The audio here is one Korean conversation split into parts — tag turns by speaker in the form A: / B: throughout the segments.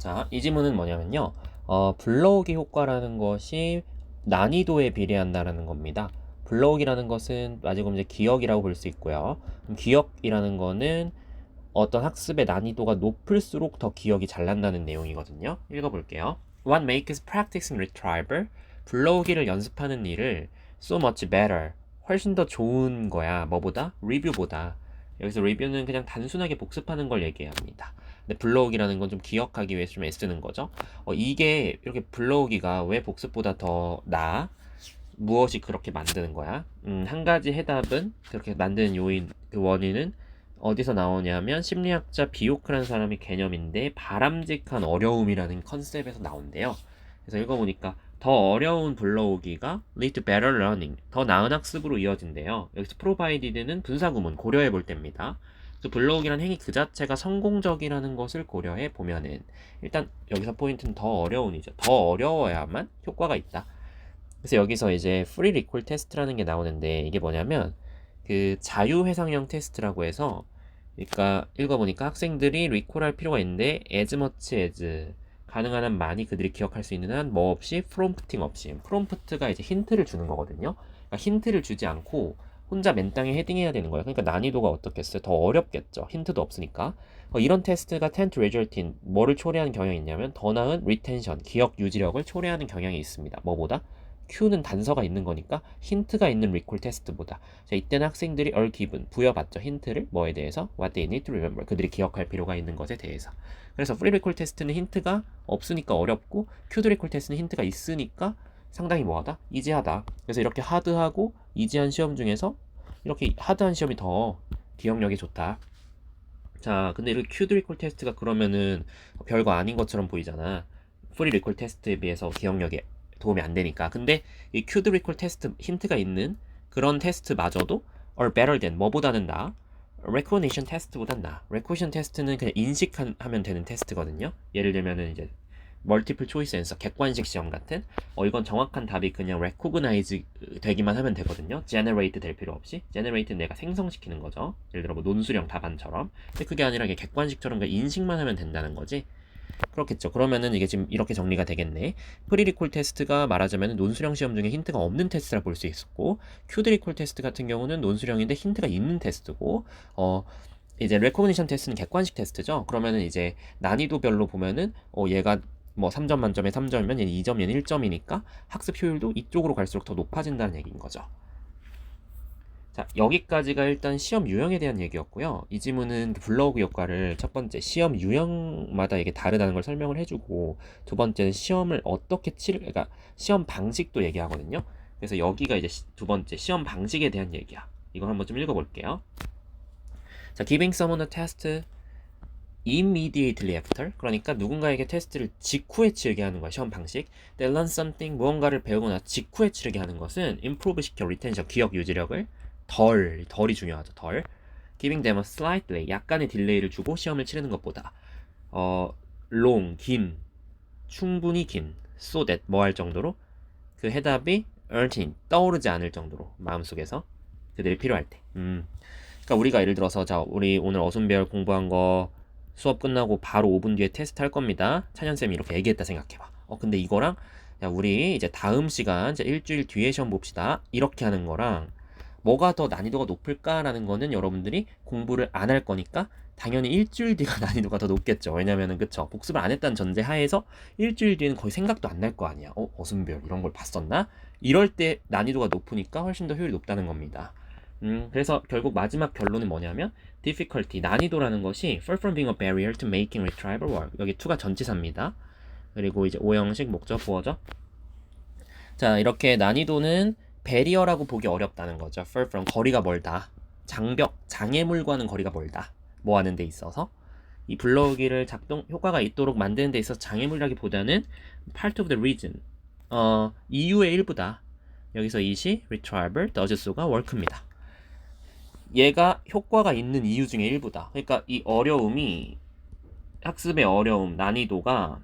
A: 자, 이 지문은 뭐냐면요. 불러오기 효과라는 것이 난이도에 비례한다라는 겁니다. 불러오기라는 것은 아직 이제 기억이라고 볼 수 있고요. 기억이라는 거는 어떤 학습의 난이도가 높을수록 더 기억이 잘 난다는 내용이거든요. 읽어볼게요. What makes practicing retrieval? 불러오기를 연습하는 일을 so much better. 훨씬 더 좋은 거야. 뭐보다? 리뷰보다. 여기서 리뷰는 그냥 단순하게 복습하는 걸 얘기합니다. 근데 불러오기라는 건 좀 기억하기 위해서 좀 애쓰는 거죠. 이게 이렇게 불러오기가 왜 복습보다 더 나아? 무엇이 그렇게 만드는 거야? 한 가지 해답은 그렇게 만드는 요인, 그 원인은 어디서 나오냐면 심리학자 비오크라는 사람의 개념인데 바람직한 어려움이라는 컨셉에서 나온대요. 그래서 읽어보니까 더 어려운 불러오기가 lead to better learning, 더 나은 학습으로 이어진대요. 여기서 provided는 분사구문 고려해 볼 때입니다. 그 불러오기란 행위 그 자체가 성공적이라는 것을 고려해 보면은 일단 여기서 포인트는 더 어려운이죠. 더 어려워야만 효과가 있다. 그래서 여기서 이제 free recall 테스트라는 게 나오는데 이게 뭐냐면 그 자유회상형 테스트라고 해서 그러니까 읽어보니까 학생들이 recall할 필요가 있는데 as much as 가능한 한 많이 그들이 기억할 수 있는 한 뭐 없이 프롬프팅 없이 프롬프트가 이제 힌트를 주는 거거든요. 그러니까 힌트를 주지 않고 혼자 맨땅에 헤딩해야 되는 거예요. 그러니까 난이도가 어떻겠어요? 더 어렵겠죠. 힌트도 없으니까. 이런 테스트가 tend to result in 뭐를 초래하는 경향이 있냐면 더 나은 retention, 기억 유지력을 초래하는 경향이 있습니다. 뭐보다? Q는 단서가 있는 거니까 힌트가 있는 리콜 테스트보다. 자, 이때는 학생들이 are given, 부여받죠. 힌트를 뭐에 대해서? What they need to remember, 그들이 기억할 필요가 있는 것에 대해서. 그래서 free recall 테스트는 힌트가 없으니까 어렵고 Q드 리콜 테스트는 힌트가 있으니까 상당히 뭐하다? 이지하다. 그래서 이렇게 하드하고 이지한 시험 중에서 이렇게 하드한 시험이 더 기억력이 좋다. 자, 근데 이렇게 Q드 리콜 테스트가 그러면은 별거 아닌 것처럼 보이잖아. 프리 리콜 테스트에 비해서 기억력에 도움이 안 되니까. 근데 이 큐드 리콜 테스트 힌트가 있는 그런 테스트마저도 or better than 뭐보다는 나 recognition 테스트보단 나. recognition 테스트는 그냥 인식하면 되는 테스트거든요. 예를 들면은 이제 멀티플 초이스 앤서 객관식 시험 같은 이건 정확한 답이 그냥 recognize 되기만 하면 되거든요. generate 될 필요 없이. generate는 내가 생성시키는 거죠. 예를 들어 뭐 논술형 답안처럼. 근데 그게 아니라 이게 객관식처럼 그냥 인식만 하면 된다는 거지. 그렇겠죠. 그러면은 이게 지금 이렇게 정리가 되겠네. 프리리콜 테스트가 말하자면 논술형 시험 중에 힌트가 없는 테스트라 볼 수 있었고, 큐드리콜 테스트 같은 경우는 논술형인데 힌트가 있는 테스트고, 이제 레코그니션 테스트는 객관식 테스트죠. 그러면은 이제 난이도별로 보면은 얘가 뭐 3점 만점에 3점이면 얘는 2점, 얘는 1점이니까 학습 효율도 이쪽으로 갈수록 더 높아진다는 얘기인 거죠. 자, 여기까지가 일단 시험 유형에 대한 얘기였고요. 이 지문은 블로그 효과를 첫 번째 시험 유형마다 이게 다르다는 걸 설명을 해주고 두 번째는 시험을 어떻게 그러니까 시험 방식도 얘기하거든요. 그래서 여기가 이제 두 번째 시험 방식에 대한 얘기야. 이걸 한번 좀 읽어볼게요. 자, giving someone a test immediately after, 그러니까 누군가에게 테스트를 직후에 치르게 하는 거야. 시험 방식. They learn something, 무언가를 배우거나 직후에 치르게 하는 것은 improve 시켜 retention, 기억 유지력을 덜이 중요하죠. 덜. Giving them a slightly, 약간의 딜레이를 주고 시험을 치르는 것보다 long, 긴, 충분히 긴, so that 뭐 할 정도로 그 해답이 urgent, 떠오르지 않을 정도로 마음속에서 그들이 필요할 때. 그러니까 우리가 예를 들어서 자, 우리 오늘 어순배열 공부한 거 수업 끝나고 바로 5분 뒤에 테스트 할 겁니다. 찬현쌤이 이렇게 얘기했다 생각해봐. 근데 이거랑 야, 우리 이제 다음 시간 이제 일주일 뒤에 시험 봅시다. 이렇게 하는 거랑 뭐가 더 난이도가 높을까라는 거는 여러분들이 공부를 안 할 거니까 당연히 일주일 뒤가 난이도가 더 높겠죠. 왜냐면은 그쵸. 복습을 안 했다는 전제 하에서 일주일 뒤에는 거의 생각도 안 날 거 아니야. 어순배열 이런 걸 봤었나? 이럴 때 난이도가 높으니까 훨씬 더 효율이 높다는 겁니다. 그래서 결국 마지막 결론은 뭐냐면 difficulty, 난이도라는 것이 far from being a barrier to making retrieval work. 여기 to가 전치사입니다. 그리고 이제 오형식 목적 보어죠. 자, 이렇게 난이도는 배리어라고 보기 어렵다는 거죠. far from, 거리가 멀다. 장벽, 장애물과는 거리가 멀다. 뭐 하는 데 있어서 이 불러오기를 작동 효과가 있도록 만드는 데 있어서 장애물이라기보다는 part of the reason, 이유의 일부다. 여기서 이시 retrieval does가 work입니다. 얘가 효과가 있는 이유 중에 일부다. 그러니까 이 어려움이 학습의 어려움, 난이도가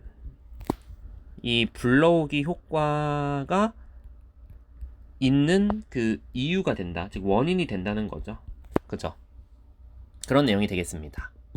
A: 이 불러오기 효과가 있는 그 이유가 된다. 즉 원인이 된다는 거죠. 그죠? 그런 내용이 되겠습니다.